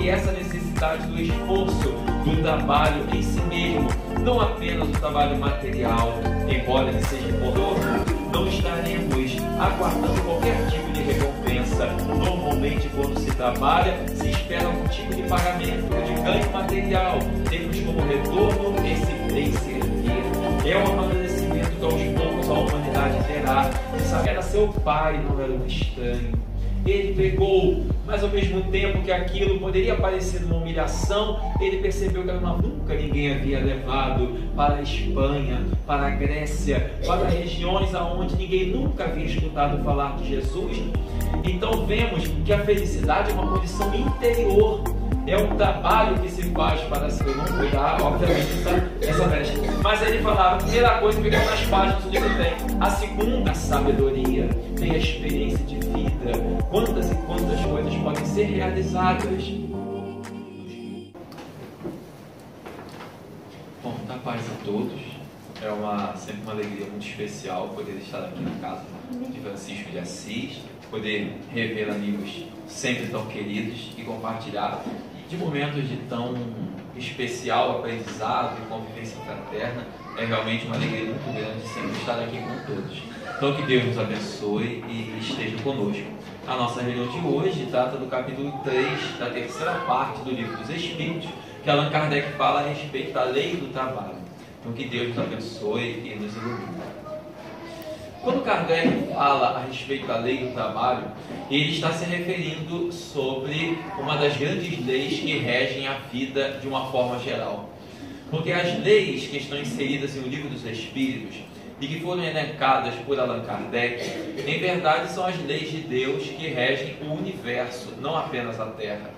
que essa necessidade do esforço, do trabalho em si mesmo, não apenas o trabalho material, embora ele seja importante, não estaremos aguardando qualquer tipo de recompensa. Normalmente, quando se trabalha, se espera algum tipo de pagamento, de ganho material. Temos como retorno esse bem servir. É um amadurecimento que aos poucos a humanidade terá. Era seu pai, não era um estranho. Ele pegou, mas ao mesmo tempo que aquilo poderia parecer uma humilhação, ele percebeu que nunca ninguém havia levado para a Espanha, para a Grécia, para regiões aonde ninguém nunca havia escutado falar de Jesus. Então vemos que a felicidade é uma condição interior. É um trabalho que se faz para se não cuidar, obviamente, essa brecha. Mas aí ele falava, a primeira coisa que ficou nas páginas do livro tem. A segunda, a sabedoria, tem a experiência de vida. Quantas e quantas coisas podem ser realizadas. Bom, da paz a todos. É sempre uma alegria muito especial poder estar aqui na casa de Francisco de Assis, poder rever amigos sempre tão queridos e compartilhar de momentos de tão especial aprendizado e convivência fraterna. É realmente uma alegria muito grande sempre estar aqui com todos. Então que Deus nos abençoe e esteja conosco. A nossa reunião de hoje trata do capítulo 3 da terceira parte do Livro dos Espíritos, que Allan Kardec fala a respeito da lei do trabalho. Então que Deus nos abençoe e nos ilumine. Quando Kardec fala a respeito da lei do trabalho, ele está se referindo sobre uma das grandes leis que regem a vida de uma forma geral. Porque as leis que estão inseridas no Livro dos Espíritos e que foram elencadas por Allan Kardec, em verdade são as leis de Deus que regem o universo, não apenas a Terra.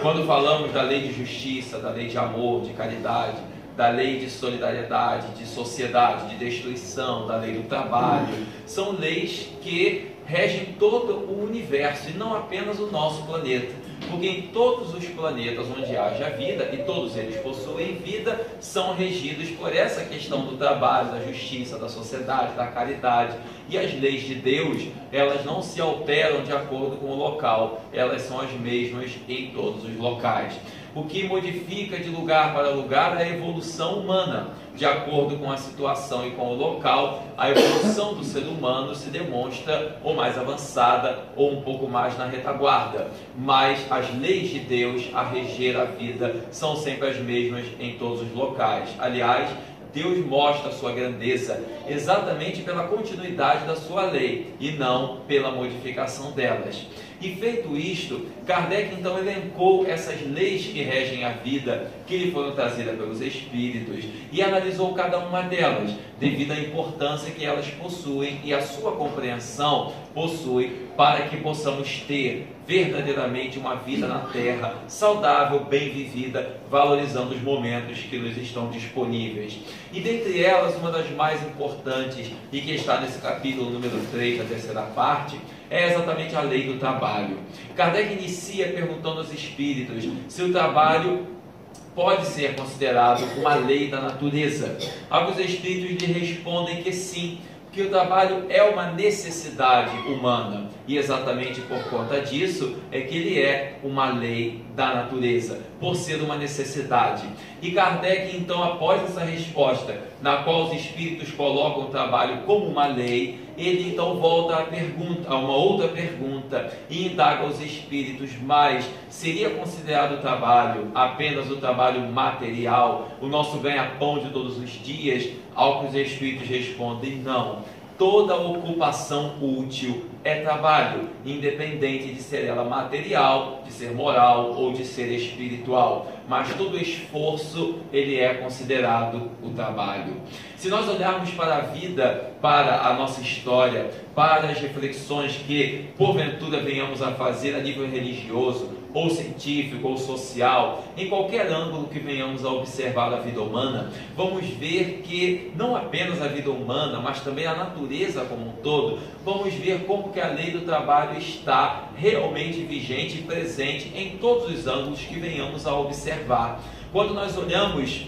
Quando falamos da lei de justiça, da lei de amor, de caridade, da lei de solidariedade, de sociedade, de destruição, da lei do trabalho, são leis que regem todo o universo e não apenas o nosso planeta. Porque em todos os planetas onde haja vida, e todos eles possuem vida, são regidos por essa questão do trabalho, da justiça, da sociedade, da caridade. E as leis de Deus, elas não se alteram de acordo com o local, elas são as mesmas em todos os locais. O que modifica de lugar para lugar é a evolução humana. De acordo com a situação e com o local, a evolução do ser humano se demonstra ou mais avançada ou um pouco mais na retaguarda. Mas as leis de Deus a reger a vida são sempre as mesmas em todos os locais. Aliás, Deus mostra a sua grandeza exatamente pela continuidade da sua lei e não pela modificação delas. E feito isto, Kardec então elencou essas leis que regem a vida, que lhe foram trazidas pelos Espíritos, e analisou cada uma delas, devido à importância que elas possuem e a sua compreensão possui para que possamos ter verdadeiramente uma vida na Terra, saudável, bem vivida, valorizando os momentos que nos estão disponíveis. E dentre elas, uma das mais importantes, e que está nesse capítulo número 3, da terceira parte, é exatamente a lei do trabalho. Kardec inicia perguntando aos espíritos se o trabalho pode ser considerado uma lei da natureza. Alguns espíritos lhe respondem que sim, que o trabalho é uma necessidade humana, e exatamente por conta disso é que ele é uma lei da natureza, por ser uma necessidade. E Kardec então, após essa resposta, na qual os espíritos colocam o trabalho como uma lei, ele então volta a uma outra pergunta e indaga aos espíritos: mas seria considerado o trabalho apenas o trabalho material, o nosso ganha-pão de todos os dias? Ao que os espíritos respondem: não. Toda ocupação útil é trabalho, independente de ser ela material, de ser moral ou de ser espiritual. Mas todo esforço, ele é considerado o trabalho. Se nós olharmos para a vida, para a nossa história, para as reflexões que porventura venhamos a fazer a nível religioso, ou científico, ou social, em qualquer ângulo que venhamos a observar a vida humana, vamos ver que não apenas a vida humana, mas também a natureza como um todo, vamos ver como que a lei do trabalho está realmente vigente e presente em todos os ângulos que venhamos a observar. Quando nós olhamos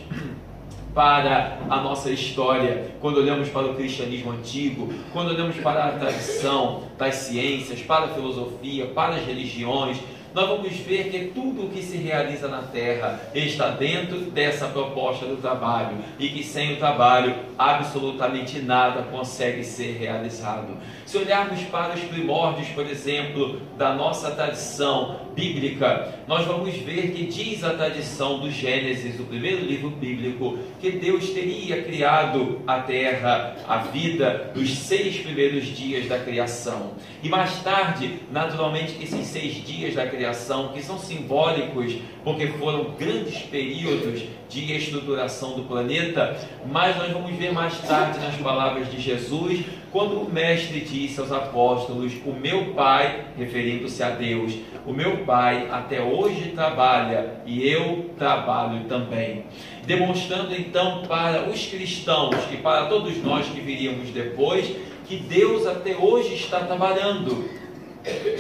para a nossa história, quando olhamos para o cristianismo antigo, quando olhamos para a tradição, das ciências, para a filosofia, para as religiões, nós vamos ver que tudo o que se realiza na Terra está dentro dessa proposta do trabalho e que sem o trabalho absolutamente nada consegue ser realizado. Se olharmos para os primórdios, por exemplo, da nossa tradição bíblica, nós vamos ver que diz a tradição do Gênesis, o primeiro livro bíblico, que Deus teria criado a terra, a vida, nos 6 primeiros dias da criação. E mais tarde, naturalmente, esses 6 dias da criação, que são simbólicos, porque foram grandes períodos de estruturação do planeta, mas nós vamos ver mais tarde nas palavras de Jesus, quando o Mestre disse aos apóstolos: o meu Pai, referindo-se a Deus, o meu Pai até hoje trabalha e eu trabalho também. Demonstrando então para os cristãos e para todos nós que viríamos depois, que Deus até hoje está trabalhando.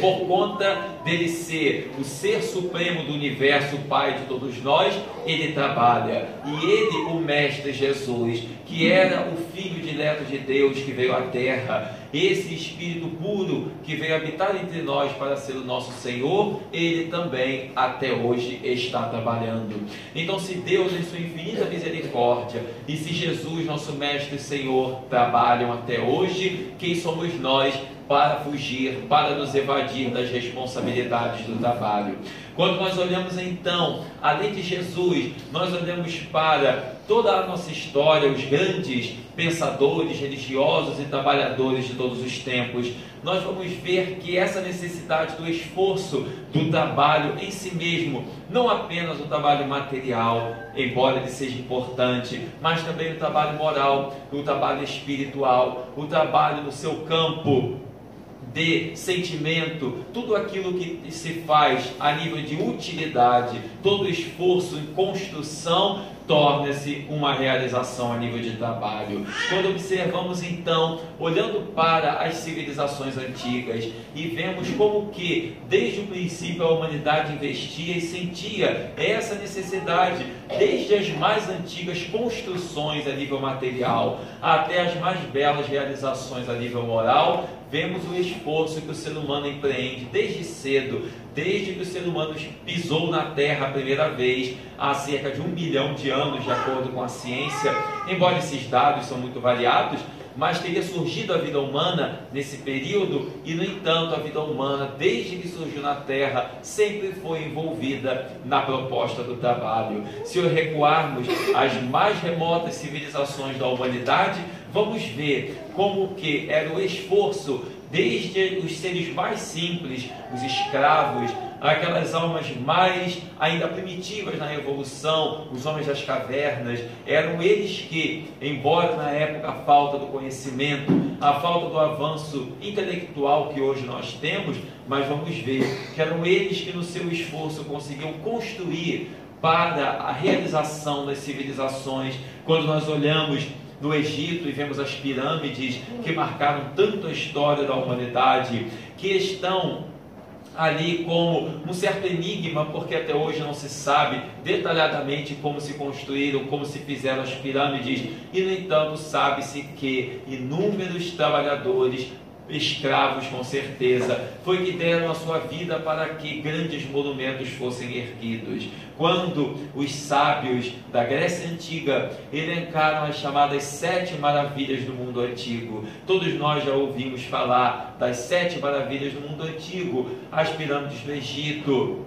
Por conta dele ser o ser supremo do universo, o Pai de todos nós, ele trabalha. E ele, o Mestre Jesus, que era o Filho dileto de Deus que veio à Terra, esse Espírito puro que veio habitar entre nós para ser o nosso Senhor, ele também até hoje está trabalhando. Então, se Deus, em sua infinita misericórdia, e se Jesus, nosso Mestre e Senhor, trabalham até hoje, quem somos nós para fugir, para nos evadir das responsabilidades do trabalho? Quando nós olhamos então, além de Jesus, nós olhamos para toda a nossa história, os grandes pensadores, religiosos e trabalhadores de todos os tempos, nós vamos ver que essa necessidade do esforço, do trabalho em si mesmo, não apenas o trabalho material, embora ele seja importante, mas também o trabalho moral, o trabalho espiritual, o trabalho no seu campo de sentimento, tudo aquilo que se faz a nível de utilidade, todo esforço em construção torna-se uma realização a nível de trabalho. Quando observamos então, olhando para as civilizações antigas, e vemos como que desde o princípio a humanidade investia e sentia essa necessidade, desde as mais antigas construções a nível material até as mais belas realizações a nível moral, vemos o esforço que o ser humano empreende desde cedo, desde que o ser humano pisou na Terra a primeira vez, há cerca de 1 bilhão de anos, de acordo com a ciência, embora esses dados são muito variados, mas teria surgido a vida humana nesse período, e no entanto a vida humana, desde que surgiu na Terra, sempre foi envolvida na proposta do trabalho. Se recuarmos às mais remotas civilizações da humanidade, vamos ver como que era o esforço, desde os seres mais simples, os escravos, aquelas almas mais ainda primitivas na evolução, os homens das cavernas, eram eles que, embora na época a falta do conhecimento, a falta do avanço intelectual que hoje nós temos, mas vamos ver que eram eles que no seu esforço conseguiam construir para a realização das civilizações. Quando nós olhamos no Egito e vemos as pirâmides que marcaram tanto a história da humanidade, que estão ali como um certo enigma, porque até hoje não se sabe detalhadamente como se construíram, como se fizeram as pirâmides, e no entanto sabe-se que inúmeros trabalhadores, escravos com certeza, foi que deram a sua vida para que grandes monumentos fossem erguidos. Quando os sábios da Grécia Antiga elencaram as chamadas 7 maravilhas do mundo antigo, todos nós já ouvimos falar das 7 maravilhas do mundo antigo: as pirâmides do Egito,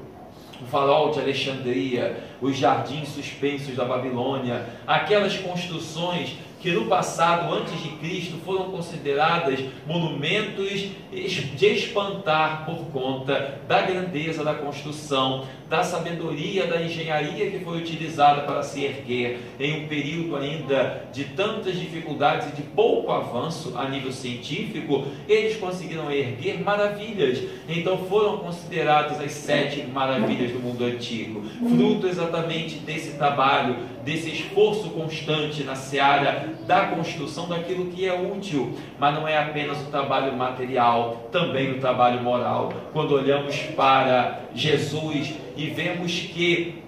o farol de Alexandria, os jardins suspensos da Babilônia, aquelas construções que no passado, antes de Cristo, foram consideradas monumentos de espantar por conta da grandeza da construção, da sabedoria, da engenharia que foi utilizada para se erguer em um período ainda de tantas dificuldades e de pouco avanço a nível científico. Eles conseguiram erguer maravilhas, então foram consideradas as 7 maravilhas do mundo antigo, fruto exatamente desse trabalho, desse esforço constante na seara da construção daquilo que é útil. Mas não é apenas o trabalho material, também o trabalho moral. Quando olhamos para Jesus e vemos que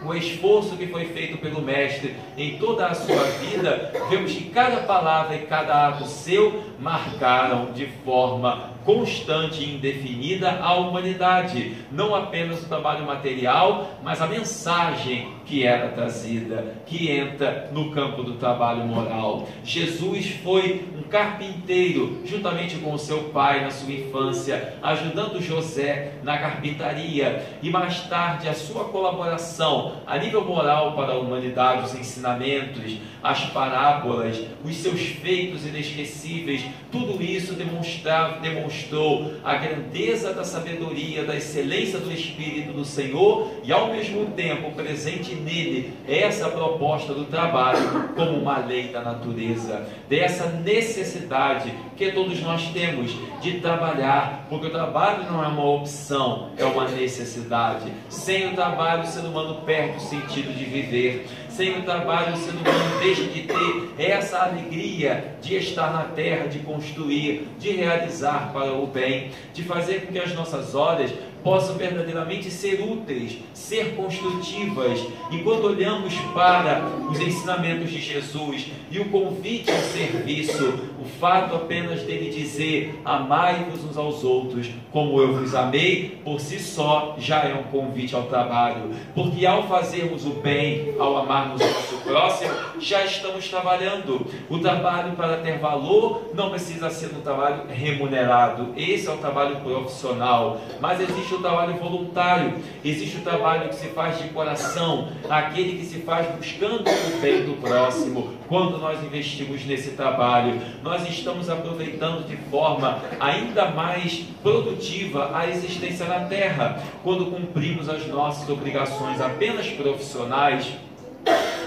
o esforço que foi feito pelo Mestre em toda a sua vida, vemos que cada palavra e cada ato seu marcaram de forma constante e indefinida à humanidade. Não apenas o trabalho material, mas a mensagem que era trazida, que entra no campo do trabalho moral. Jesus foi um carpinteiro, juntamente com o seu pai na sua infância, ajudando José na carpintaria, e mais tarde a sua colaboração a nível moral para a humanidade, os ensinamentos, as parábolas, os seus feitos inesquecíveis, tudo isso demonstrou a grandeza da sabedoria, da excelência do Espírito do Senhor, e ao mesmo tempo presente nele essa proposta do trabalho como uma lei da natureza, dessa necessidade que todos nós temos de trabalhar, porque o trabalho não é uma opção, é uma necessidade. Sem o trabalho o ser humano perde o sentido de viver. Sem o trabalho o ser humano deixa de ter essa alegria de estar na terra, de construir, de realizar para o bem, de fazer com que as nossas horas possam verdadeiramente ser úteis, ser construtivas. E quando olhamos para os ensinamentos de Jesus e o convite ao serviço, o fato apenas dele dizer: amai-vos uns aos outros como eu vos amei, por si só já é um convite ao trabalho, porque ao fazermos o bem, ao amarmos o nosso próximo, já estamos trabalhando. O trabalho, para ter valor, não precisa ser um trabalho remunerado, esse é o trabalho profissional, mas existe o trabalho voluntário, existe o trabalho que se faz de coração, aquele que se faz buscando o bem do próximo. Quando nós investimos nesse trabalho, nós estamos aproveitando de forma ainda mais produtiva a existência na terra. Quando cumprimos as nossas obrigações apenas profissionais,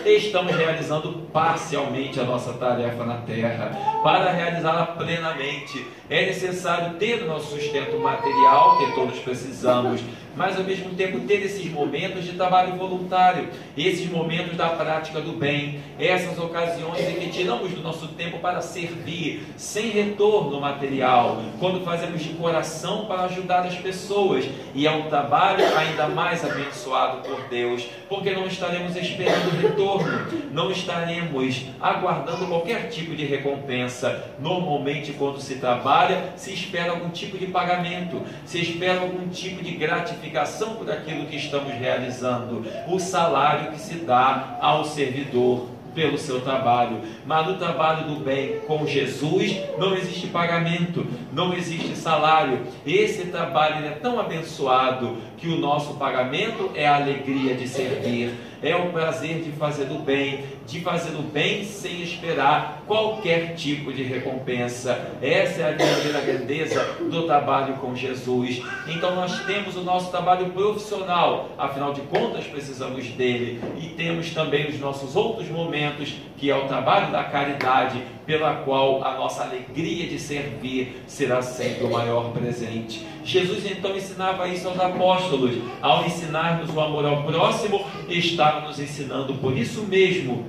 estamos realizando parcialmente a nossa tarefa na terra. Para realizá-la plenamente, é necessário ter o nosso sustento material, que todos precisamos, mas ao mesmo tempo ter esses momentos de trabalho voluntário, esses momentos da prática do bem, essas ocasiões em que tiramos do nosso tempo para servir, sem retorno material, quando fazemos de coração para ajudar as pessoas, e é um trabalho ainda mais abençoado por Deus, porque não estaremos esperando retorno, não estaremos aguardando qualquer tipo de recompensa. Normalmente, quando se trabalha, se espera algum tipo de pagamento, se espera algum tipo de gratificação por aquilo que estamos realizando, o salário que se dá ao servidor pelo seu trabalho. Mas no trabalho do bem com Jesus não existe pagamento, não existe salário. Esse trabalho é tão abençoado que o nosso pagamento é a alegria de servir, é o prazer de fazer o bem sem esperar qualquer tipo de recompensa. Essa é a verdadeira grandeza do trabalho com Jesus. Então nós temos o nosso trabalho profissional, afinal de contas precisamos dele, e temos também os nossos outros momentos, que é o trabalho da caridade, pela qual a nossa alegria de servir será sempre o maior presente. Jesus então ensinava isso aos apóstolos. Ao ensinar-nos o amor ao próximo, estava nos ensinando por isso mesmo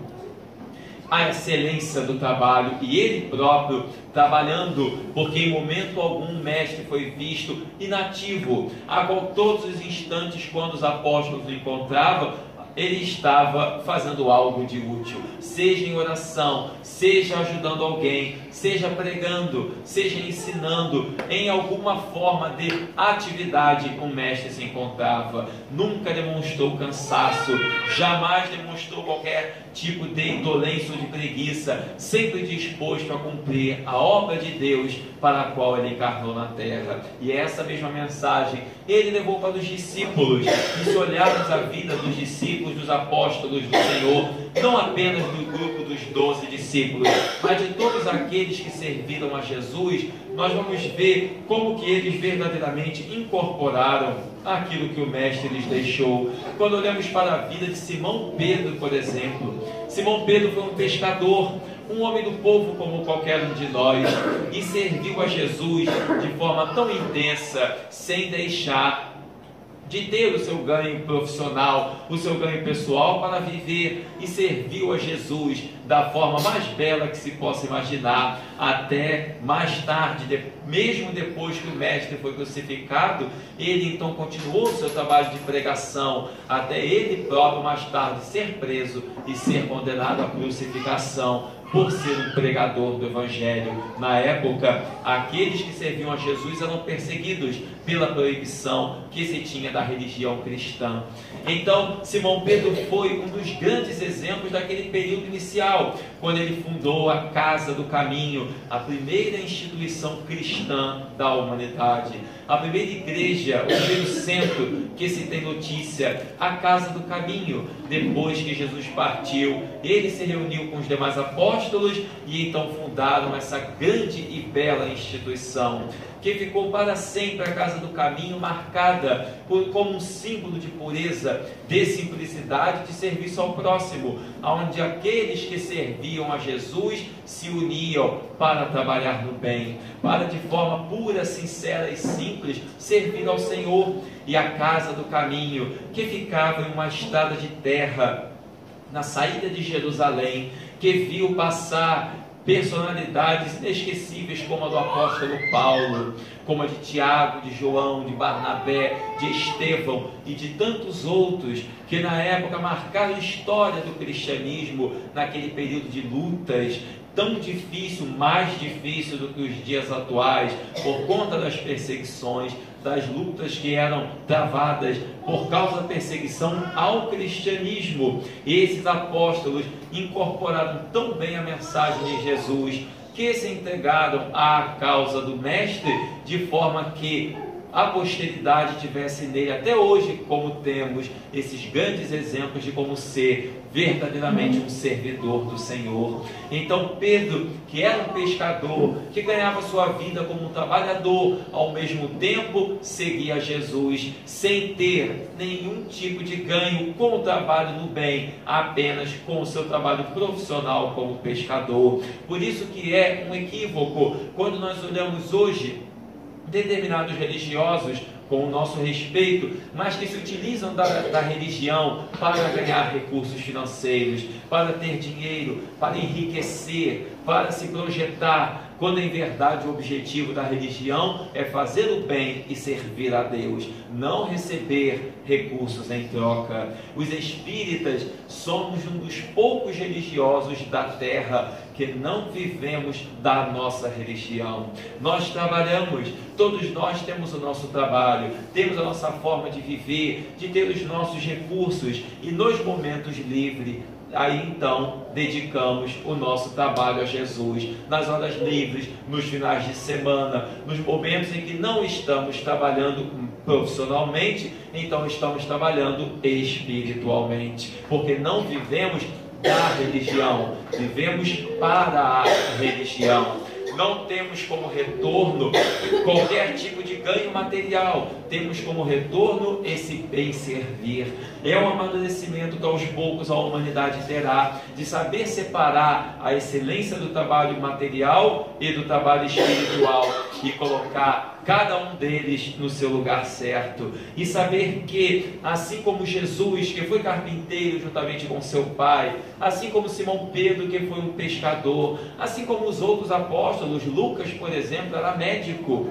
a excelência do trabalho, e ele próprio trabalhando, porque em momento algum o mestre foi visto inativo, a qual todos os instantes, quando os apóstolos o encontravam, ele estava fazendo algo de útil, seja em oração, seja ajudando alguém, seja pregando, seja ensinando, em alguma forma de atividade o mestre se encontrava. Nunca demonstrou cansaço, jamais demonstrou qualquer tipo de indolência ou de preguiça, sempre disposto a cumprir a obra de Deus para a qual ele encarnou na terra. E essa mesma mensagem ele levou para os discípulos. E se olharmos a vida dos discípulos, dos apóstolos do Senhor, não apenas do grupo dos 12 discípulos, mas de todos aqueles que serviram a Jesus, nós vamos ver como que eles verdadeiramente incorporaram aquilo que o mestre lhes deixou. Quando olhamos para a vida de Simão Pedro, por exemplo, Simão Pedro foi um pescador, um homem do povo como qualquer um de nós, e serviu a Jesus de forma tão intensa, sem deixar de ter o seu ganho profissional, o seu ganho pessoal para viver, e serviu a Jesus da forma mais bela que se possa imaginar, até mais tarde, mesmo depois que o mestre foi crucificado, ele então continuou o seu trabalho de pregação, até ele próprio mais tarde ser preso e ser condenado à crucificação, por ser um pregador do Evangelho. Na época, aqueles que serviam a Jesus eram perseguidos pela proibição que se tinha da religião cristã. Então, Simão Pedro foi um dos grandes exemplos daquele período inicial, quando ele fundou a Casa do Caminho, a primeira instituição cristã da humanidade. A primeira igreja, o primeiro centro que se tem notícia, a Casa do Caminho. Depois que Jesus partiu, ele se reuniu com os demais apóstolos e então fundaram essa grande e bela instituição, que ficou para sempre a Casa do Caminho, marcada como um símbolo de pureza, de simplicidade, de serviço ao próximo, onde aqueles que serviam a Jesus se uniam para trabalhar no bem, para de forma pura, sincera e simples servir ao Senhor. E a Casa do Caminho, que ficava em uma estrada de terra na saída de Jerusalém, que viu passar personalidades inesquecíveis como a do apóstolo Paulo, como a de Tiago, de João, de Barnabé, de Estevão e de tantos outros que na época marcaram a história do cristianismo, naquele período de lutas tão difícil, mais difícil do que os dias atuais, por conta das perseguições, das lutas que eram travadas por causa da perseguição ao cristianismo. E esses apóstolos incorporaram tão bem a mensagem de Jesus, que se entregaram à causa do Mestre, de forma que a posteridade tivesse nele até hoje, como temos esses grandes exemplos de como ser verdadeiramente um servidor do Senhor. Então Pedro, que era um pescador, que ganhava sua vida como um trabalhador, ao mesmo tempo seguia Jesus, sem ter nenhum tipo de ganho com o trabalho no bem, apenas com o seu trabalho profissional como pescador. Por isso que é um equívoco quando nós olhamos hoje determinados religiosos, com o nosso respeito, mas que se utilizam da religião para ganhar recursos financeiros, para ter dinheiro, para enriquecer, para se projetar, quando em verdade o objetivo da religião é fazer o bem e servir a Deus, não receber recursos em troca. Os espíritas somos um dos poucos religiosos da terra que não vivemos da nossa religião. Nós trabalhamos, todos nós temos o nosso trabalho, temos a nossa forma de viver, de ter os nossos recursos, e nos momentos livres, aí então dedicamos o nosso trabalho a Jesus, nas horas livres, nos finais de semana, nos momentos em que não estamos trabalhando profissionalmente, então estamos trabalhando espiritualmente, porque não vivemos da religião, vivemos para a religião. Não temos como retorno qualquer tipo de ganho material, temos como retorno esse bem servir. É um amadurecimento que aos poucos a humanidade terá, de saber separar a excelência do trabalho material e do trabalho espiritual, e colocar cada um deles no seu lugar certo, e saber que, assim como Jesus, que foi carpinteiro juntamente com seu pai, assim como Simão Pedro, que foi um pescador, assim como os outros apóstolos, Lucas, por exemplo, era médico,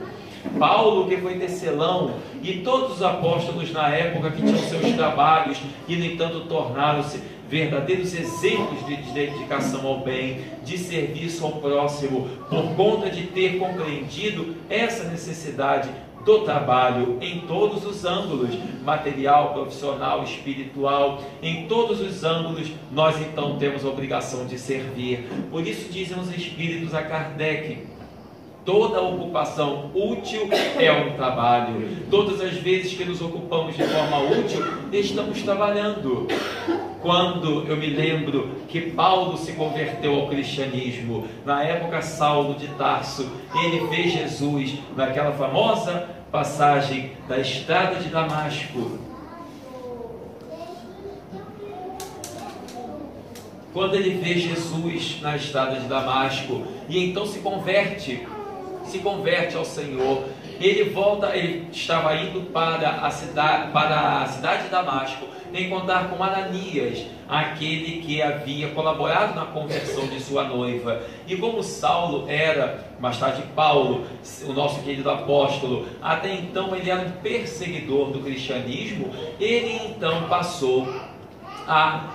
Paulo, que foi tecelão, e todos os apóstolos na época que tinham seus trabalhos e no entanto tornaram-se verdadeiros exemplos de dedicação ao bem, de serviço ao próximo, por conta de ter compreendido essa necessidade do trabalho em todos os ângulos, material, profissional, espiritual, em todos os ângulos, nós então temos a obrigação de servir. Por isso dizem os espíritos a Kardec: toda ocupação útil é um trabalho. Todas as vezes que nos ocupamos de forma útil, estamos trabalhando. Quando eu me lembro que Paulo se converteu ao cristianismo, na época Saulo de Tarso, ele vê Jesus naquela famosa passagem da estrada de Damasco. Quando ele vê Jesus na estrada de Damasco, e então se converte ao Senhor, ele volta, ele estava indo para a cidade de Damasco, encontrar com Ananias, aquele que havia colaborado na conversão de sua noiva. E como Saulo era, mais tarde Paulo, o nosso querido apóstolo, até então ele era um perseguidor do cristianismo, ele então passou a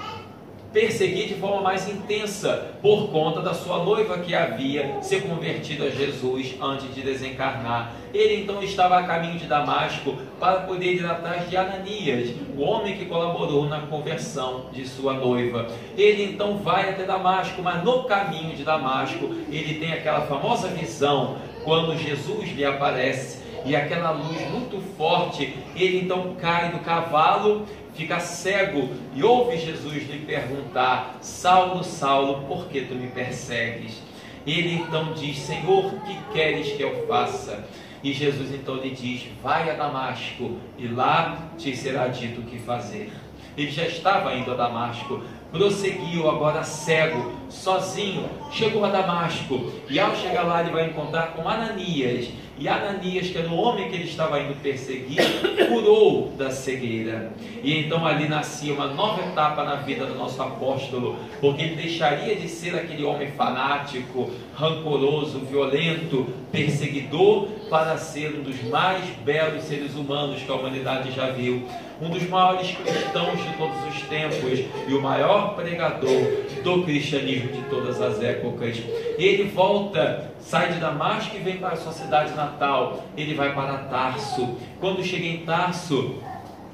perseguir de forma mais intensa, por conta da sua noiva que havia se convertido a Jesus antes de desencarnar. Ele então estava a caminho de Damasco para poder ir atrás de Ananias, o homem que colaborou na conversão de sua noiva. Ele então vai até Damasco, mas no caminho de Damasco ele tem aquela famosa visão quando Jesus lhe aparece, e aquela luz muito forte. Ele então cai do cavalo, fica cego e ouve Jesus lhe perguntar: Saulo, Saulo, por que tu me persegues? Ele então diz: Senhor, o que queres que eu faça? E Jesus então lhe diz: vai a Damasco e lá te será dito o que fazer. Ele já estava indo a Damasco, prosseguiu agora cego, sozinho, chegou a Damasco, e ao chegar lá ele vai encontrar com Ananias, e Ananias, que era o homem que ele estava indo perseguir, curou da cegueira. E então ali nascia uma nova etapa na vida do nosso apóstolo, porque ele deixaria de ser aquele homem fanático, rancoroso, violento, perseguidor, para ser um dos mais belos seres humanos que a humanidade já viu, um dos maiores cristãos de todos os tempos e o maior pregador do cristianismo de todas as épocas. Ele volta, sai de Damasco e vem para a sua cidade natal. Ele vai para Tarso. Quando chega em Tarso,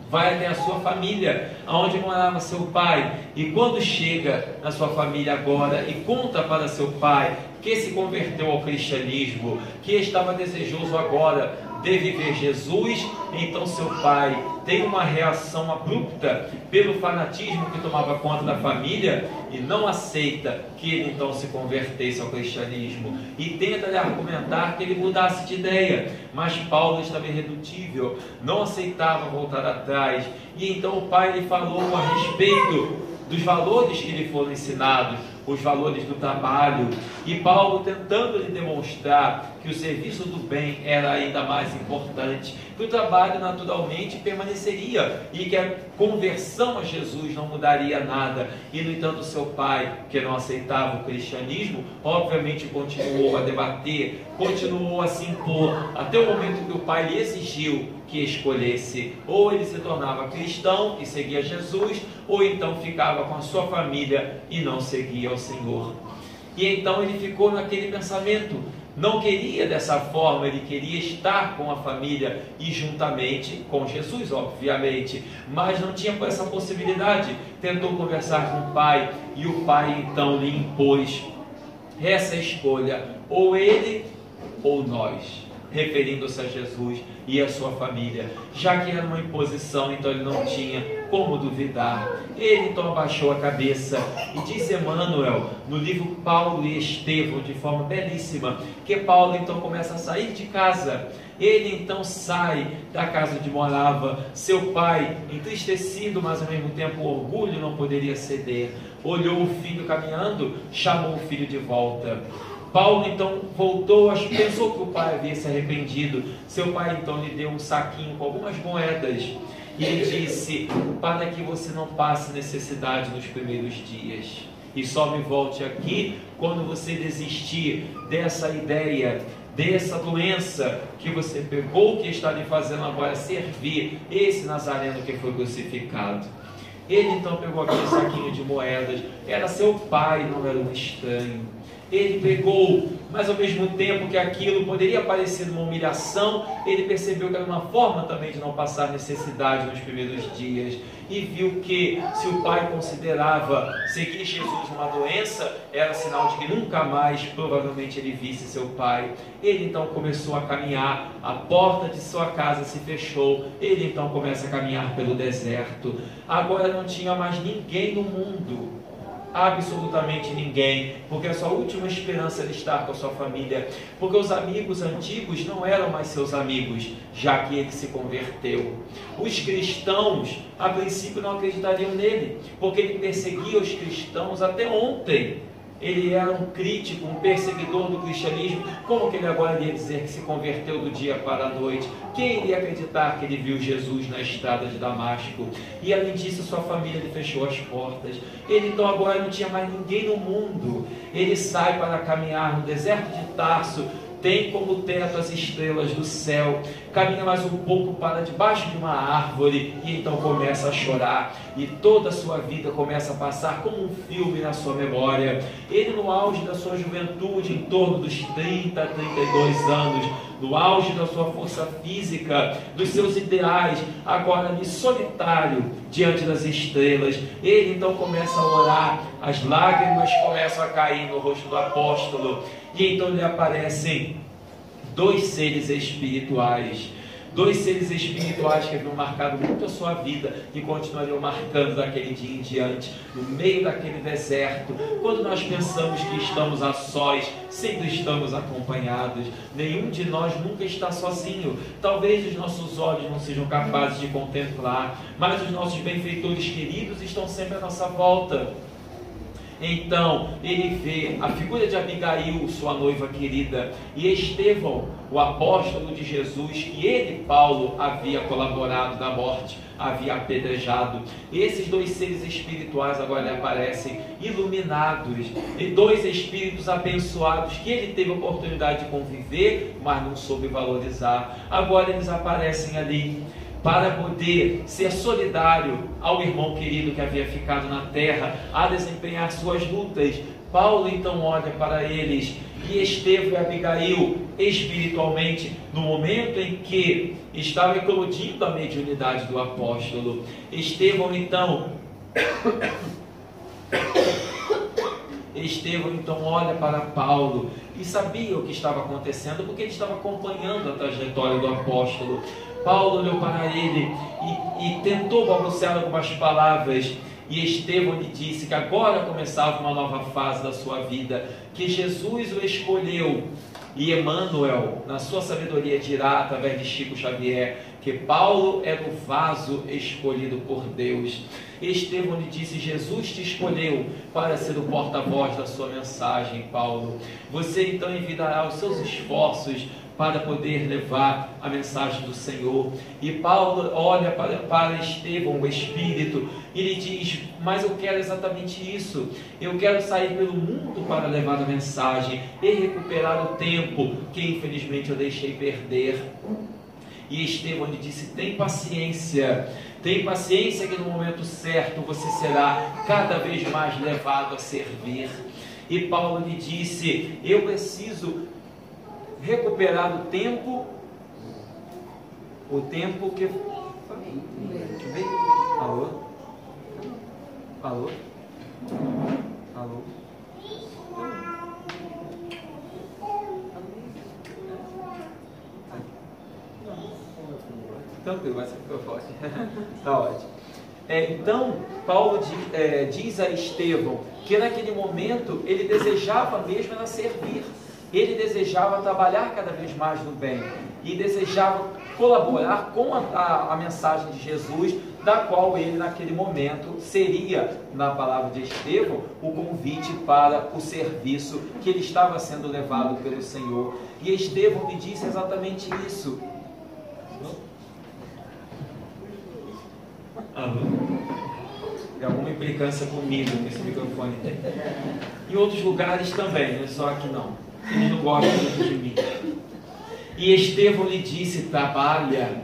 vai até a sua família, onde morava seu pai. E quando chega na sua família agora e conta para seu pai que se converteu ao cristianismo, que estava desejoso agora de viver Jesus, então seu pai tem uma reação abrupta pelo fanatismo que tomava conta da família e não aceita que ele então se convertesse ao cristianismo e tenta lhe argumentar que ele mudasse de ideia, mas Paulo estava irredutível, não aceitava voltar atrás, e então o pai lhe falou a respeito dos valores que lhe foram ensinados, os valores do trabalho, e Paulo tentando lhe demonstrar que o serviço do bem era ainda mais importante, que o trabalho naturalmente permaneceria e que a conversão a Jesus não mudaria nada. E no entanto seu pai, que não aceitava o cristianismo, obviamente continuou a debater, continuou a se impor, até o momento que o pai lhe exigiu que escolhesse: ou ele se tornava cristão e seguia Jesus, ou então ficava com a sua família e não seguia ao Senhor. E então ele ficou naquele pensamento, não queria dessa forma, ele queria estar com a família e juntamente com Jesus, obviamente, mas não tinha essa possibilidade. Tentou conversar com o pai e o pai então lhe impôs essa escolha: ou ele ou nós, referindo-se a Jesus e a sua família. Já que era uma imposição, então ele não tinha como duvidar. Ele então abaixou a cabeça e diz Emmanuel, no livro Paulo e Estevão, de forma belíssima, que Paulo então começa a sair de casa. Ele então sai da casa onde morava. Seu pai, entristecido, mas ao mesmo tempo o orgulho não poderia ceder, olhou o filho caminhando, chamou o filho de volta. Paulo então voltou, pensou que o pai havia se arrependido. Seu pai então lhe deu um saquinho com algumas moedas e lhe disse: para que você não passe necessidade nos primeiros dias, e só me volte aqui quando você desistir dessa ideia, dessa doença que você pegou, que está lhe fazendo agora servir esse Nazareno que foi crucificado. Ele então pegou aquele saquinho de moedas, era seu pai, não era um estranho. Ele pegou, mas ao mesmo tempo que aquilo poderia parecer uma humilhação, ele percebeu que era uma forma também de não passar necessidade nos primeiros dias, e viu que se o pai considerava seguir Jesus uma doença, era sinal de que nunca mais provavelmente ele visse seu pai. Ele então começou a caminhar, a porta de sua casa se fechou, ele então começa a caminhar pelo deserto. Agora não tinha mais ninguém no mundo, absolutamente ninguém, porque a sua última esperança era estar com a sua família, porque os amigos antigos não eram mais seus amigos, já que ele se converteu. Os cristãos, a princípio, não acreditariam nele, porque ele perseguia os cristãos até ontem. Ele era um crítico, um perseguidor do cristianismo. Como que ele agora iria dizer que se converteu do dia para a noite? Quem iria acreditar que ele viu Jesus na estrada de Damasco? E além disso, sua família lhe fechou as portas. Ele então agora não tinha mais ninguém no mundo. Ele sai para caminhar no deserto de Tarso, tem como teto as estrelas do céu, caminha mais um pouco para debaixo de uma árvore e então começa a chorar, e toda a sua vida começa a passar como um filme na sua memória. Ele, no auge da sua juventude, em torno dos 30 a 32 anos, no auge da sua força física, dos seus ideais, agora ali solitário diante das estrelas, ele então começa a orar, as lágrimas começam a cair no rosto do apóstolo, e então lhe aparecem dois seres espirituais que haviam marcado muito a sua vida e continuariam marcando daquele dia em diante, no meio daquele deserto. Quando nós pensamos que estamos a sós, sempre estamos acompanhados. Nenhum de nós nunca está sozinho. Talvez os nossos olhos não sejam capazes de contemplar, mas os nossos benfeitores queridos estão sempre à nossa volta. Então ele vê a figura de Abigail, sua noiva querida, e Estevão, o apóstolo de Jesus, que ele, Paulo, havia colaborado na morte, havia apedrejado. Esses dois seres espirituais agora lhe aparecem iluminados, e dois espíritos abençoados que ele teve a oportunidade de conviver, mas não soube valorizar. Agora eles aparecem ali para poder ser solidário ao irmão querido que havia ficado na terra, a desempenhar suas lutas. Paulo então olha para eles, e Estevão e Abigail, espiritualmente, no momento em que estava eclodindo a mediunidade do apóstolo, Estevão então olha para Paulo e sabia o que estava acontecendo, porque ele estava acompanhando a trajetória do apóstolo. Paulo olhou para ele e tentou balbuciar algumas palavras, e Estevão lhe disse que agora começava uma nova fase da sua vida, que Jesus o escolheu, e Emmanuel, na sua sabedoria, dirá através de Chico Xavier, que Paulo era o vaso escolhido por Deus. Estevão lhe disse: Jesus te escolheu para ser o porta-voz da sua mensagem, Paulo. Você então envidará os seus esforços para poder levar a mensagem do Senhor. E Paulo olha para Estevão, o Espírito, e lhe diz: mas eu quero exatamente isso. Eu quero sair pelo mundo para levar a mensagem e recuperar o tempo que infelizmente eu deixei perder. E Estevão lhe disse: tem paciência que no momento certo você será cada vez mais levado a servir. E Paulo lhe disse: eu preciso recuperar o tempo que... Alô? Alô? Alô? Tranquilo, vai ser forte. Está ótimo. Então, Paulo diz a Estevão que naquele momento ele desejava mesmo era servir. Ele desejava trabalhar cada vez mais no bem e desejava colaborar com a mensagem de Jesus, da qual ele naquele momento seria, na palavra de Estevão, o convite para o serviço que ele estava sendo levado pelo Senhor. E Estevão lhe disse exatamente isso. Alô? Tem alguma implicância comigo nesse microfone? Em outros lugares também, não é só aqui não. Eles não gostam muito de mim. E Estevão lhe disse: trabalha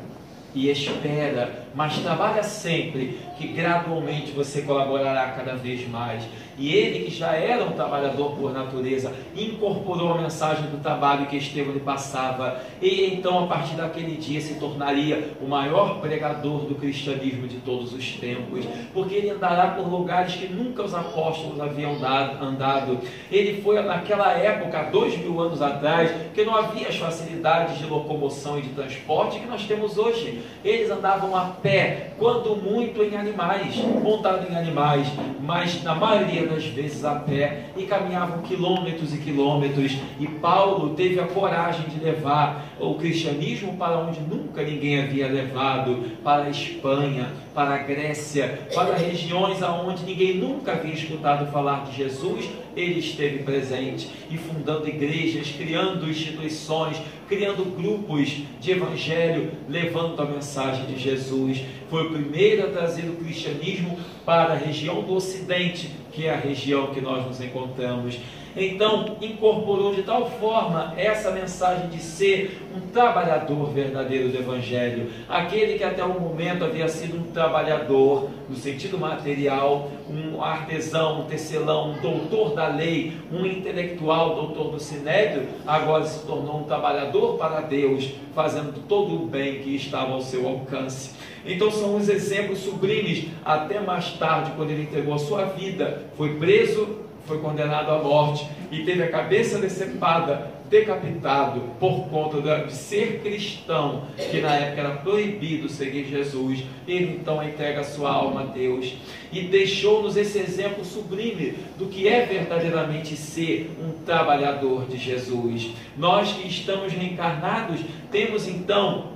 e espera, mas trabalha sempre, que gradualmente você colaborará cada vez mais. E ele, que já era um trabalhador por natureza, incorporou a mensagem do trabalho que Estevão lhe passava, e então a partir daquele dia se tornaria o maior pregador do cristianismo de todos os tempos, porque ele andará por lugares que nunca os apóstolos haviam andado. Ele foi naquela época, 2000 anos atrás, que não havia as facilidades de locomoção e de transporte que nós temos hoje. Eles andavam a pé, quando muito em animais, montados em animais, mas na maioria das vezes a pé, e caminhavam quilômetros e quilômetros. E Paulo teve a coragem de levar o cristianismo para onde nunca ninguém havia levado, para a Espanha, para a Grécia, para regiões aonde ninguém nunca havia escutado falar de Jesus. Ele esteve presente e fundando igrejas, criando instituições, criando grupos de evangelho, levando a mensagem de Jesus. Foi o primeiro a trazer o cristianismo para a região do Ocidente, que é a região que nós nos encontramos. então incorporou de tal forma essa mensagem de ser um trabalhador verdadeiro do Evangelho, aquele que até o momento havia sido um trabalhador no sentido material, um artesão, um tecelão, um doutor da lei, um intelectual, doutor do sinédrio, agora se tornou um trabalhador para Deus, fazendo todo o bem que estava ao seu alcance. Então são os exemplos sublimes, até mais tarde, quando ele entregou a sua vida, foi preso, foi condenado à morte e teve a cabeça decepada, decapitado por conta de ser cristão, que na época era proibido seguir Jesus. Ele então entrega a sua alma a Deus e deixou-nos esse exemplo sublime do que é verdadeiramente ser um trabalhador de Jesus. Nós que estamos reencarnados temos então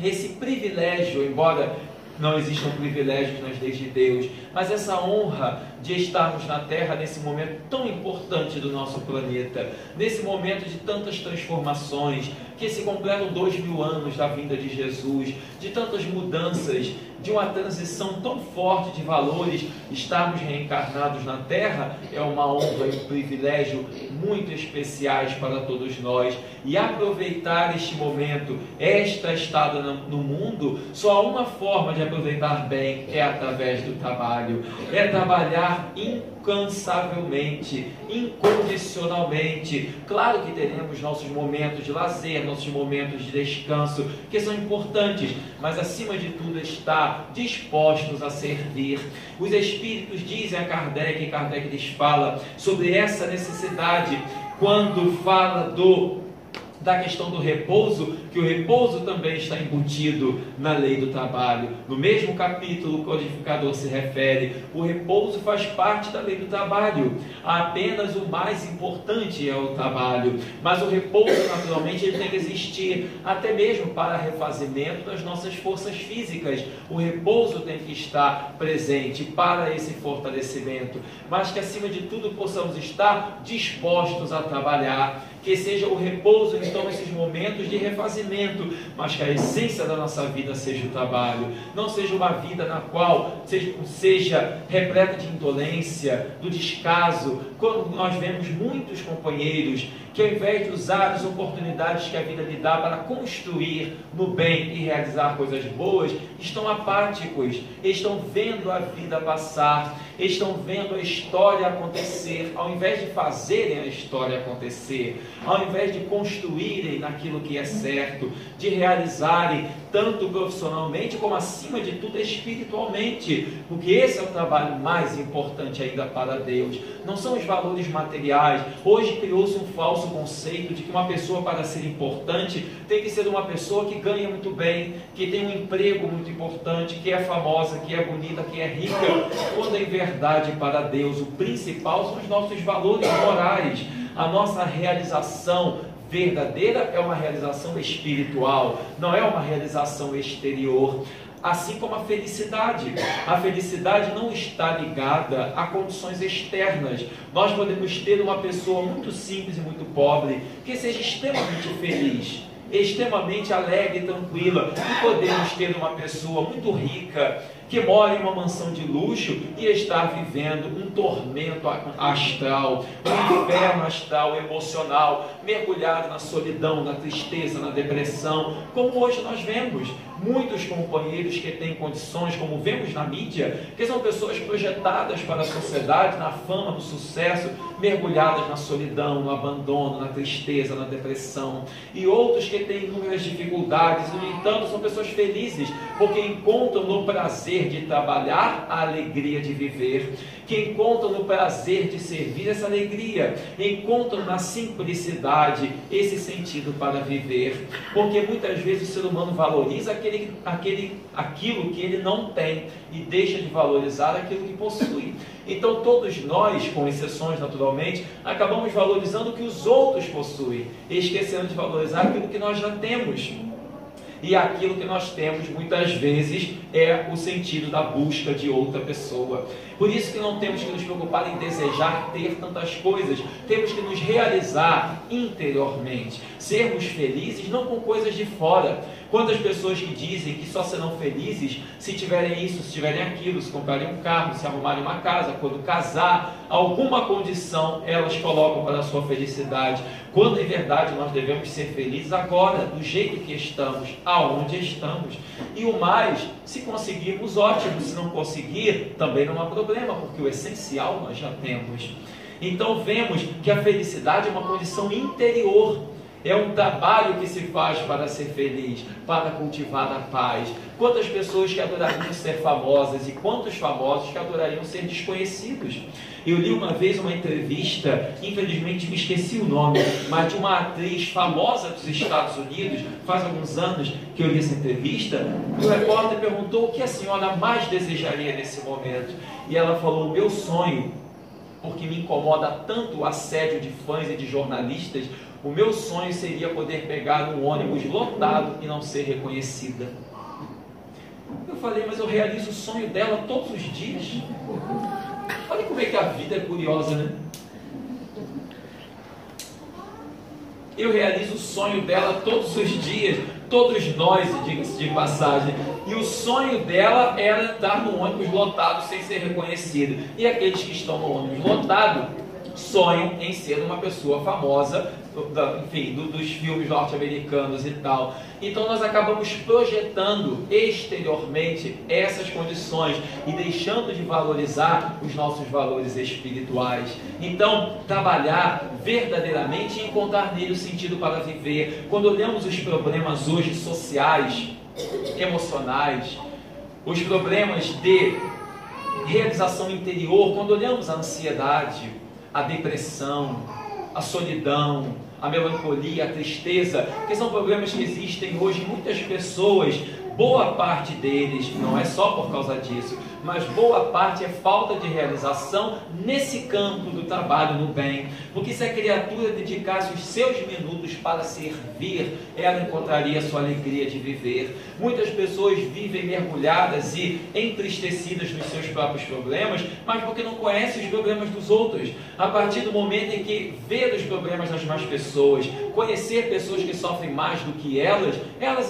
esse privilégio, embora não existam privilégios nas leis de Deus, mas essa honra de estarmos na Terra nesse momento tão importante do nosso planeta, nesse momento de tantas transformações, que se completam 2000 anos da vinda de Jesus, de tantas mudanças, de uma transição tão forte de valores. Estarmos reencarnados na Terra é uma honra e um privilégio muito especiais para todos nós, e aproveitar este momento, esta estada no mundo, só há uma forma de aproveitar bem, é através do trabalho, é trabalhar incansavelmente, incondicionalmente. Claro que teremos nossos momentos de lazer, nossos momentos de descanso, que são importantes, mas acima de tudo está dispostos a servir. Os Espíritos dizem a Kardec, e Kardec lhes fala sobre essa necessidade, quando fala da questão do repouso, que o repouso também está embutido na lei do trabalho. No mesmo capítulo, o codificador se refere: o repouso faz parte da lei do trabalho, apenas o mais importante é o trabalho, mas o repouso naturalmente ele tem que existir, até mesmo para refazimento das nossas forças físicas. O repouso tem que estar presente para esse fortalecimento, mas que acima de tudo possamos estar dispostos a trabalhar, que seja o repouso então nesses momentos de refazimento, mas que a essência da nossa vida seja o trabalho, não seja uma vida na qual seja repleta de indolência, do descaso. Quando nós vemos muitos companheiros que, ao invés de usar as oportunidades que a vida lhe dá para construir no bem e realizar coisas boas, estão apáticos, estão vendo a vida passar, estão vendo a história acontecer, ao invés de fazerem a história acontecer, ao invés de construírem naquilo que é certo, de realizarem tanto profissionalmente como, acima de tudo, espiritualmente, porque esse é o trabalho mais importante ainda para Deus. Não são os valores materiais. Hoje criou-se um falso conceito de que uma pessoa, para ser importante, tem que ser uma pessoa que ganha muito bem, que tem um emprego muito importante, que é famosa, que é bonita, que é rica, quando em verdade para Deus o principal são os nossos valores morais. A nossa realização verdadeira é uma realização espiritual, não é uma realização exterior. Assim como a felicidade não está ligada a condições externas. Nós podemos ter uma pessoa muito simples e muito pobre que seja extremamente feliz, extremamente alegre e tranquila, e podemos ter uma pessoa muito rica que mora em uma mansão de luxo e está vivendo um tormento astral, um inferno astral emocional, mergulhado na solidão, na tristeza, na depressão, como hoje nós vemos muitos companheiros que têm condições, como vemos na mídia, que são pessoas projetadas para a sociedade, na fama, no sucesso, mergulhadas na solidão, no abandono, na tristeza, na depressão, e outros que têm inúmeras dificuldades, no entanto são pessoas felizes, porque encontram no prazer de trabalhar a alegria de viver, que encontram no prazer de servir essa alegria, encontram na simplicidade esse sentido para viver, porque muitas vezes o ser humano valoriza aquilo que ele não tem e deixa de valorizar aquilo que possui. Então todos nós, com exceções naturalmente, acabamos valorizando o que os outros possuem, esquecendo de valorizar aquilo que nós já temos. E aquilo que nós temos muitas vezes é o sentido da busca de outra pessoa. Por isso que não temos que nos preocupar em desejar ter tantas coisas, temos que nos realizar interiormente, sermos felizes não com coisas de fora, Quantas pessoas que dizem que só serão felizes se tiverem isso, se tiverem aquilo, se comprarem um carro, se arrumarem uma casa, quando casar, alguma condição elas colocam para a sua felicidade, quando em verdade nós devemos ser felizes agora, do jeito que estamos, aonde estamos. E o mais, se conseguirmos, ótimo, se não conseguir, também não há problema, porque o essencial nós já temos. Então vemos que a felicidade é uma condição interior, é um trabalho que se faz para ser feliz, para cultivar a paz. Quantas pessoas que adorariam ser famosas e quantos famosos que adorariam ser desconhecidos. Eu li uma vez uma entrevista, infelizmente me esqueci o nome, mas de uma atriz famosa dos Estados Unidos, faz alguns anos que eu li essa entrevista, e o repórter perguntou o que a senhora mais desejaria nesse momento. E ela falou: o meu sonho, porque me incomoda tanto o assédio de fãs e de jornalistas, o meu sonho seria poder pegar um ônibus lotado e não ser reconhecida. Eu falei, mas eu realizo o sonho dela todos os dias. Olha como é que a vida é curiosa, né? Eu realizo o sonho dela todos os dias, todos nós, diga-se de passagem. E o sonho dela era estar no ônibus lotado sem ser reconhecido. E aqueles que estão no ônibus lotado sonham em ser uma pessoa famosa, enfim, dos filmes norte-americanos e tal. Então nós acabamos projetando exteriormente essas condições e deixando de valorizar os nossos valores espirituais. Então, trabalhar verdadeiramente e encontrar nele o sentido para viver. Quando olhamos os problemas hoje sociais, emocionais, os problemas de realização interior, quando olhamos a ansiedade, a depressão, a solidão, a melancolia, a tristeza, que são problemas que existem hoje em muitas pessoas, boa parte deles, não é só por causa disso, mas boa parte é falta de realização nesse campo do trabalho no bem. Porque se a criatura dedicasse os seus minutos para servir, ela encontraria a sua alegria de viver. Muitas pessoas vivem mergulhadas e entristecidas nos seus próprios problemas, mas porque não conhecem os problemas dos outros. A partir do momento em que vê os problemas das mais pessoas, conhecer pessoas que sofrem mais do que elas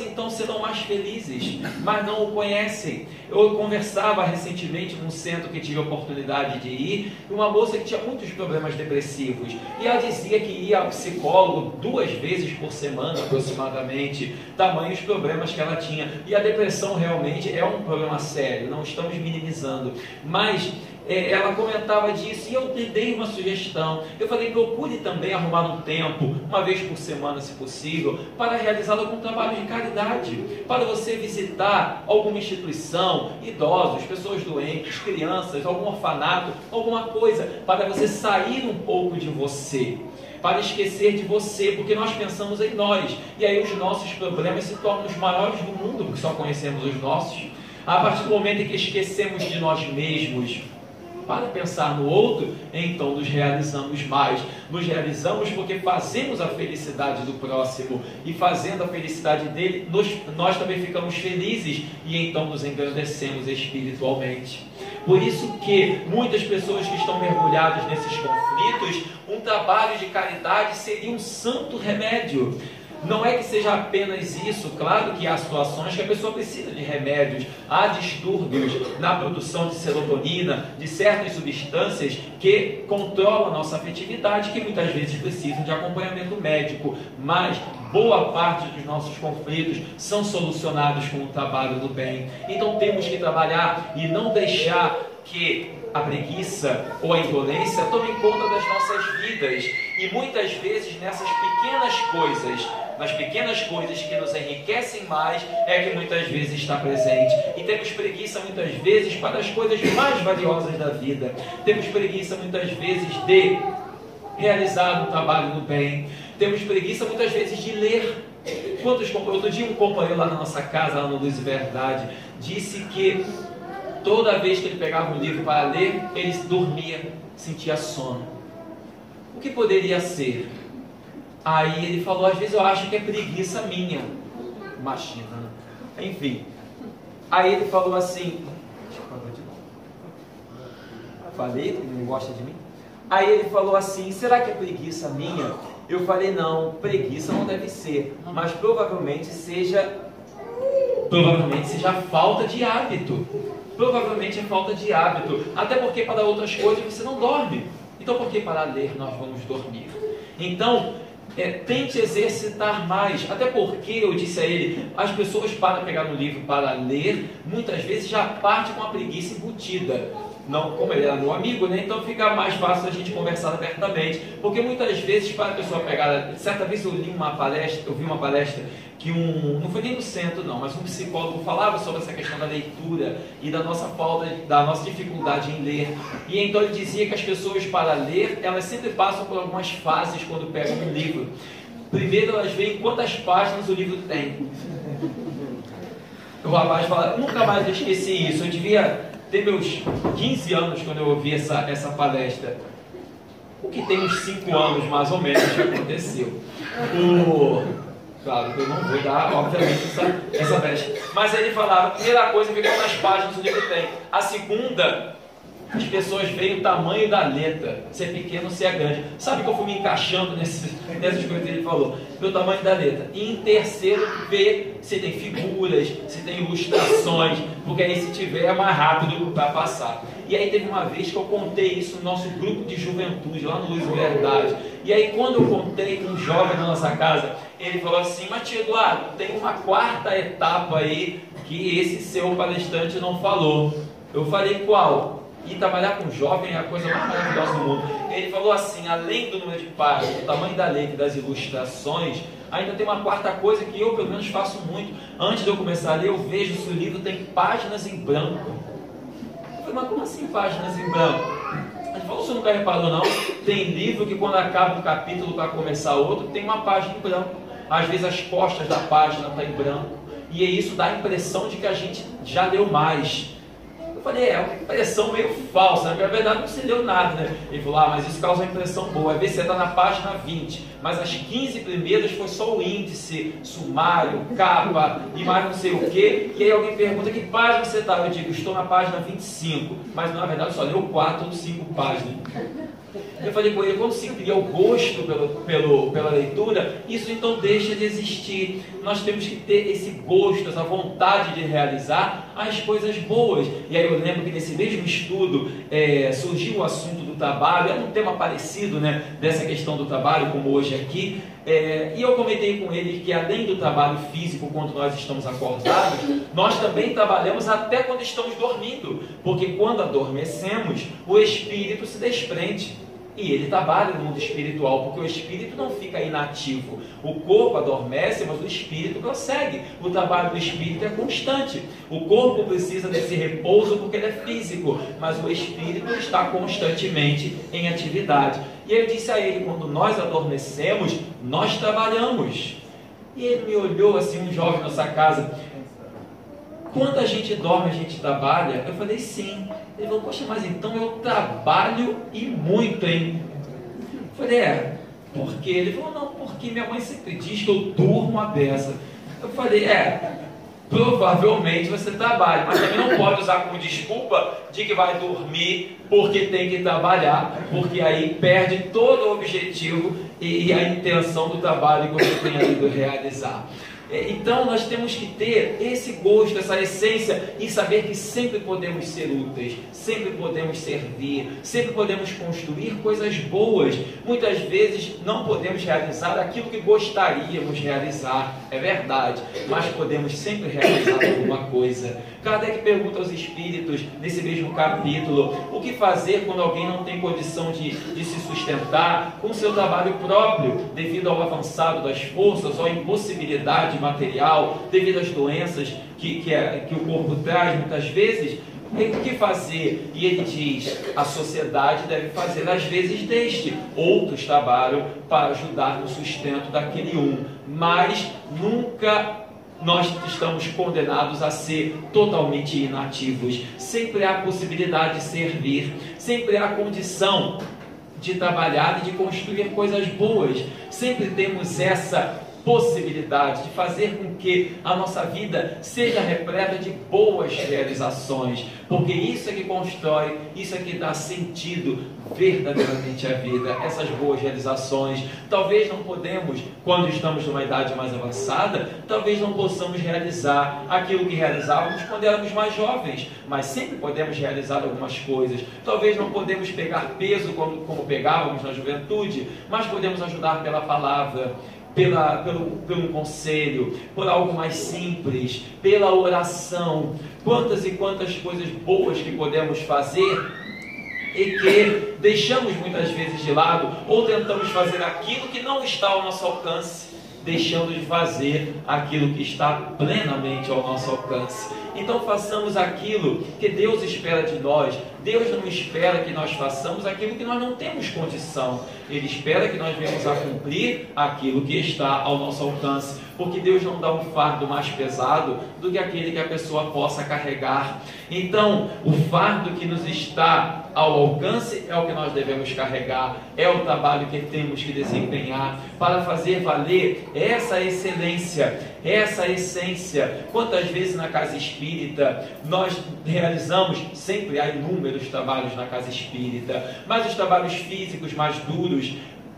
então serão mais felizes, mas não o conhecem. Eu conversava recentemente num centro que tive a oportunidade de ir, uma moça que tinha muitos problemas depressivos, e ela dizia que ia ao psicólogo 2 vezes por semana aproximadamente, tamanhos problemas que ela tinha. E a depressão realmente é um problema sério, não estamos minimizando, mas ela comentava disso e eu dei uma sugestão. Eu falei, procure também arrumar um tempo, 1 vez por semana se possível, para realizar algum trabalho de caridade, para você visitar alguma instituição, idosos, pessoas doentes, crianças, algum orfanato, alguma coisa, para você sair um pouco de você, para esquecer de você, porque nós pensamos em nós, e aí os nossos problemas se tornam os maiores do mundo, porque só conhecemos os nossos. A partir do momento em que esquecemos de nós mesmos para pensar no outro, então nos realizamos mais. Nos realizamos porque fazemos a felicidade do próximo, e fazendo a felicidade dele, nós também ficamos felizes, e então nos engrandecemos espiritualmente. Por isso que muitas pessoas que estão mergulhadas nesses conflitos, um trabalho de caridade seria um santo remédio. Não é que seja apenas isso, claro que há situações que a pessoa precisa de remédios, há distúrbios na produção de serotonina, de certas substâncias que controlam a nossa afetividade, que muitas vezes precisam de acompanhamento médico, mas boa parte dos nossos conflitos são solucionados com o trabalho do bem. Então temos que trabalhar e não deixar que a preguiça ou a indolência tomem conta das nossas vidas. E muitas vezes nessas pequenas coisas, nas pequenas coisas que nos enriquecem mais, é que muitas vezes está presente. E temos preguiça muitas vezes para as coisas mais valiosas da vida. Temos preguiça muitas vezes de realizar um trabalho do bem. Temos preguiça muitas vezes de ler. Outro dia um companheiro lá na nossa casa, lá no Luz e Verdade, disse que toda vez que ele pegava um livro para ler, ele dormia, sentia sono. O que poderia ser? Aí ele falou, às vezes eu acho que é preguiça minha. Imagina, né? Enfim. Aí ele falou assim, falei que não gosta de mim? Aí ele falou assim, será que é preguiça minha? Eu falei, não, preguiça não deve ser, mas provavelmente seja Provavelmente seja falta de hábito. Provavelmente é falta de hábito. Até porque para outras coisas você não dorme. Então por que para ler nós vamos dormir? Então, tente exercitar mais. Até porque, eu disse a ele, as pessoas para pegar no livro para ler, muitas vezes já parte com a preguiça embutida. Não, como ele era meu amigo, né? Então fica mais fácil a gente conversar abertamente. Porque muitas vezes, para a pessoa pegar... Certa vez eu vi uma palestra que não foi nem do centro não, mas um psicólogo falava sobre essa questão da leitura e da nossa falta, da nossa dificuldade em ler. E então ele dizia que as pessoas para ler, elas sempre passam por algumas fases quando pegam um livro. Primeiro elas veem quantas páginas o livro tem. O rapaz fala, nunca mais eu esqueci isso, eu devia ter meus 15 anos quando eu ouvi essa palestra. O que tem uns 5 anos mais ou menos que aconteceu. Claro que eu não vou dar, obviamente, essa brecha. Mas ele falava, a primeira coisa é ver quantas páginas o livro tem. A segunda, as pessoas veem o tamanho da letra, se é pequeno, se é grande. Sabe que eu fui me encaixando nessas coisas que ele falou? Pelo tamanho da letra. E em terceiro, ver se tem figuras, se tem ilustrações, porque aí se tiver é mais rápido para passar. E aí teve uma vez que eu contei isso no nosso grupo de juventude, lá no Luz e Verdade. E aí quando eu contei, um jovem na nossa casa, ele falou assim, mas tio Eduardo, tem uma quarta etapa aí que esse seu palestrante não falou. Eu falei, qual? E trabalhar com jovem é a coisa mais maravilhosa do mundo. Ele falou assim, além do número de páginas, do tamanho da letra e das ilustrações, ainda tem uma quarta coisa que eu pelo menos faço muito. Antes de eu começar a ler, eu vejo se o livro tem páginas em branco. Eu falei, mas como assim páginas em branco? Ele falou, você nunca reparou não? Tem livro que quando acaba um capítulo para começar outro, tem uma página em branco. Às vezes as costas da página estão em branco. E isso dá a impressão de que a gente já leu mais. Eu falei, é uma impressão meio falsa, na verdade não se leu nada, né? Ele falou, mas isso causa uma impressão boa. Às vezes você está na página 20, mas as 15 primeiras foi só o índice, sumário, capa e mais não sei o que. E aí alguém pergunta, que página você está? Eu digo, estou na página 25, mas na verdade só leu 4 ou 5 páginas. Eu falei com ele, quando se cria o gosto pela leitura, isso então deixa de existir. Nós temos que ter esse gosto, essa vontade de realizar as coisas boas. E aí eu lembro que nesse mesmo estudo surgiu o assunto do trabalho, era um tema parecido, né, dessa questão do trabalho, como hoje aqui. E eu comentei com ele que além do trabalho físico, quando nós estamos acordados, nós também trabalhamos até quando estamos dormindo, porque quando adormecemos, o espírito se desprende. E ele trabalha no mundo espiritual, porque o espírito não fica inativo. O corpo adormece, mas o espírito prossegue. O trabalho do espírito é constante. O corpo precisa desse repouso porque ele é físico, mas o espírito está constantemente em atividade. E eu disse a ele, quando nós adormecemos, nós trabalhamos. E ele me olhou assim, um jovem na nossa casa, quando a gente dorme, a gente trabalha? Eu falei, sim. Ele falou, poxa, mas então eu trabalho e muito, hein? Eu falei, por quê? Ele falou, não, porque minha mãe sempre diz que eu durmo a beça. Eu falei, provavelmente você trabalha, mas também não pode usar como desculpa de que vai dormir porque tem que trabalhar, porque aí perde todo o objetivo e a intenção do trabalho que você tem ido realizar. Então nós temos que ter esse gosto, essa essência e saber que sempre podemos ser úteis, sempre podemos servir, sempre podemos construir coisas boas. Muitas vezes não podemos realizar aquilo que gostaríamos de realizar, é verdade, mas podemos sempre realizar alguma coisa. Kardec pergunta aos espíritos, nesse mesmo capítulo, o que fazer quando alguém não tem condição de se sustentar com seu trabalho próprio, devido ao avançado das forças ou à impossibilidade material, devido às doenças que o corpo traz muitas vezes. O que fazer? E ele diz, a sociedade deve fazer às vezes deste. Outros trabalham para ajudar no sustento daquele um, mas nunca nós estamos condenados a ser totalmente inativos. Sempre há possibilidade de servir, sempre há condição de trabalhar e de construir coisas boas. Sempre temos essa possibilidade de fazer com que a nossa vida seja repleta de boas realizações, porque isso é que constrói, isso é que dá sentido verdadeiramente à vida, essas boas realizações. Talvez não podemos, quando estamos numa idade mais avançada, talvez não possamos realizar aquilo que realizávamos quando éramos mais jovens, mas sempre podemos realizar algumas coisas. Talvez não podemos pegar peso como pegávamos na juventude, mas podemos ajudar pela palavra, pelo conselho, por algo mais simples, pela oração. Quantas e quantas coisas boas que podemos fazer e que deixamos muitas vezes de lado, ou tentamos fazer aquilo que não está ao nosso alcance, deixando de fazer aquilo que está plenamente ao nosso alcance. Então façamos aquilo que Deus espera de nós. Deus não espera que nós façamos aquilo que nós não temos condição. Ele espera que nós venhamos a cumprir aquilo que está ao nosso alcance, porque Deus não dá um fardo mais pesado do que aquele que a pessoa possa carregar. Então, o fardo que nos está ao alcance é o que nós devemos carregar, é o trabalho que temos que desempenhar para fazer valer essa excelência, essa essência. Quantas vezes na casa espírita nós realizamos, sempre há inúmeros trabalhos na casa espírita, mas os trabalhos físicos mais duros,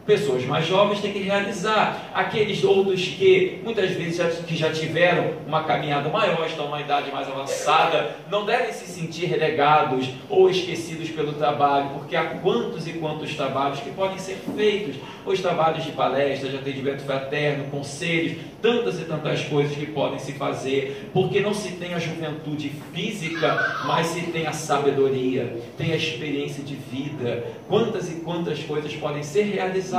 pessoas mais jovens têm que realizar. Aqueles outros que muitas vezes já tiveram uma caminhada maior, estão numa idade mais avançada, não devem se sentir relegados ou esquecidos pelo trabalho, porque há quantos e quantos trabalhos que podem ser feitos. Os trabalhos de palestra, de atendimento fraterno, conselhos, tantas e tantas coisas que podem se fazer, porque não se tem a juventude física, mas se tem a sabedoria, tem a experiência de vida. Quantas e quantas coisas podem ser realizadas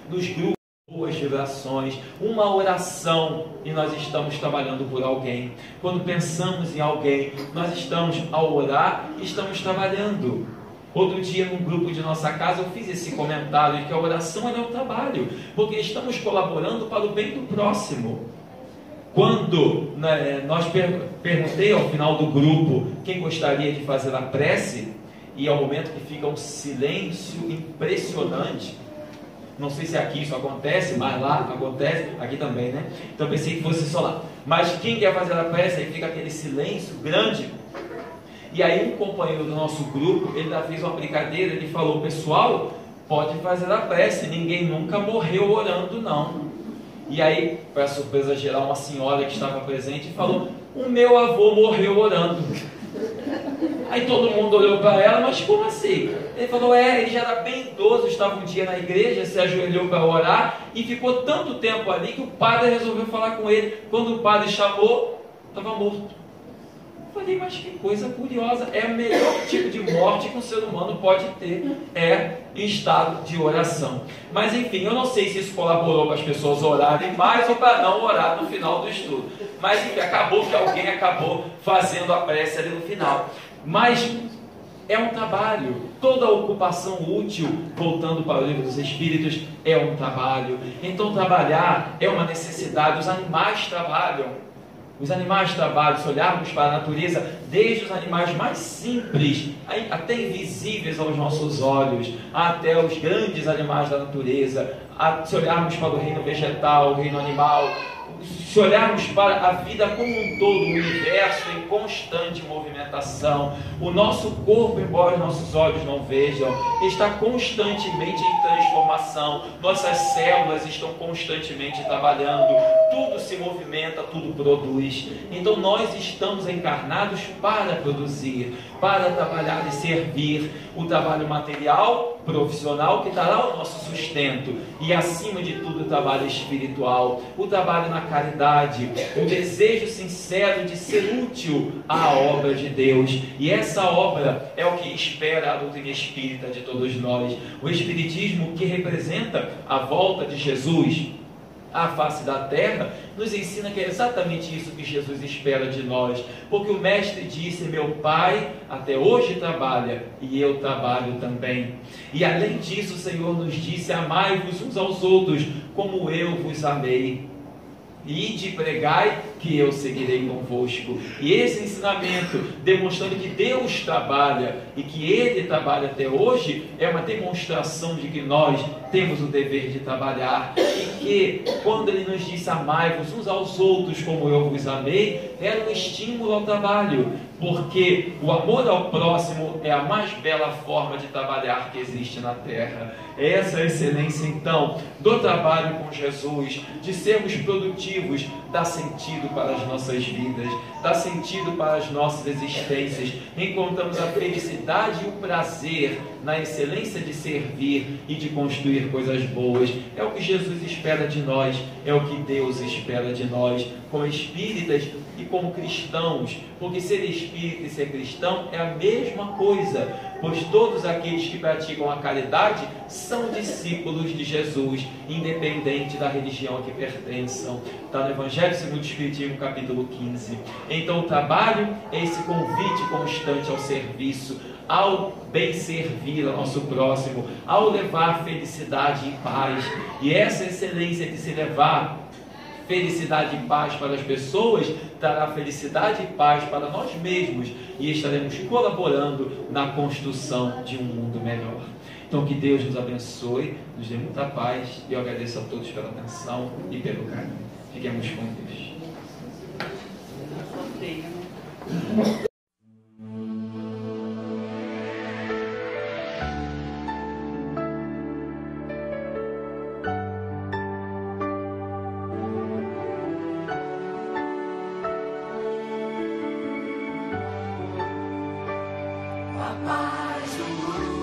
nos grupos, boas vibrações, uma oração, e nós estamos trabalhando por alguém. Quando pensamos em alguém, nós estamos, ao orar, estamos trabalhando. Outro dia, num grupo de nossa casa, eu fiz esse comentário de que a oração é o trabalho, porque estamos colaborando para o bem do próximo. Quando perguntei ao final do grupo quem gostaria de fazer a prece, e é um momento que fica um silêncio impressionante. Não sei se aqui isso acontece, mas lá acontece, aqui também, né? Então eu pensei que fosse só lá. Mas quem quer fazer a prece, aí fica aquele silêncio grande. E aí um companheiro do nosso grupo, ele já fez uma brincadeira, ele falou: pessoal, pode fazer a prece, ninguém nunca morreu orando não. E aí, para surpresa geral, uma senhora que estava presente falou: o meu avô morreu orando. Aí todo mundo olhou para ela: mas como assim? Ele falou: ele já era bem idoso, estava um dia na igreja, se ajoelhou para orar e ficou tanto tempo ali que o padre resolveu falar com ele. Quando o padre chamou, estava morto. Eu falei: mas que coisa curiosa, é o melhor tipo de morte que um ser humano pode ter, é em estado de oração. Mas enfim, eu não sei se isso colaborou para as pessoas orarem mais ou para não orar no final do estudo. Mas enfim, acabou que alguém acabou fazendo a prece ali no final. Mas é um trabalho, toda ocupação útil, voltando para o livro dos Espíritos, é um trabalho. Então trabalhar é uma necessidade. Os animais trabalham. Os animais trabalham. Se olharmos para a natureza, desde os animais mais simples, até invisíveis aos nossos olhos, até os grandes animais da natureza, se olharmos para o reino vegetal, o reino animal, se olharmos para a vida como um todo, o universo em constante movimentação, o nosso corpo, embora os nossos olhos não vejam, está constantemente em transformação, nossas células estão constantemente trabalhando, tudo se movimenta, tudo produz. Então nós estamos encarnados para produzir, para trabalhar e servir. O trabalho material, profissional, que dará o nosso sustento, e acima de tudo o trabalho espiritual, o trabalho na caridade, o desejo sincero de ser útil à obra de Deus. E essa obra é o que espera a doutrina espírita de todos nós. O Espiritismo, que representa a volta de Jesus à face da terra, nos ensina que é exatamente isso que Jesus espera de nós, porque o Mestre disse: meu Pai até hoje trabalha e eu trabalho também. E além disso, o Senhor nos disse: amai-vos uns aos outros como eu vos amei. Ide, pregai que eu seguirei convosco. E esse ensinamento, demonstrando que Deus trabalha e que Ele trabalha até hoje, é uma demonstração de que nós temos o dever de trabalhar, e que quando Ele nos disse amai-vos uns aos outros como eu vos amei, era um estímulo ao trabalho, porque o amor ao próximo é a mais bela forma de trabalhar que existe na terra. Essa é a excelência então do trabalho com Jesus, de sermos produtivos, dá sentido para as nossas vidas, dá sentido para as nossas existências. Encontramos a felicidade e o prazer na excelência de servir e de construir coisas boas. É o que Jesus espera de nós, é o que Deus espera de nós, como espíritas e como cristãos, porque ser espírita e ser cristão é a mesma coisa, pois todos aqueles que praticam a caridade são discípulos de Jesus, independente da religião a que pertençam. Está no Evangelho segundo o Espiritismo, capítulo 15. Então o trabalho é esse convite constante ao serviço, ao bem servir ao nosso próximo, ao levar felicidade e paz. E essa excelência de se levar felicidade e paz para as pessoas trará felicidade e paz para nós mesmos, e estaremos colaborando na construção de um mundo melhor. Então que Deus nos abençoe, nos dê muita paz, e eu agradeço a todos pela atenção e pelo carinho. Fiquemos com Deus. A paz do mundo.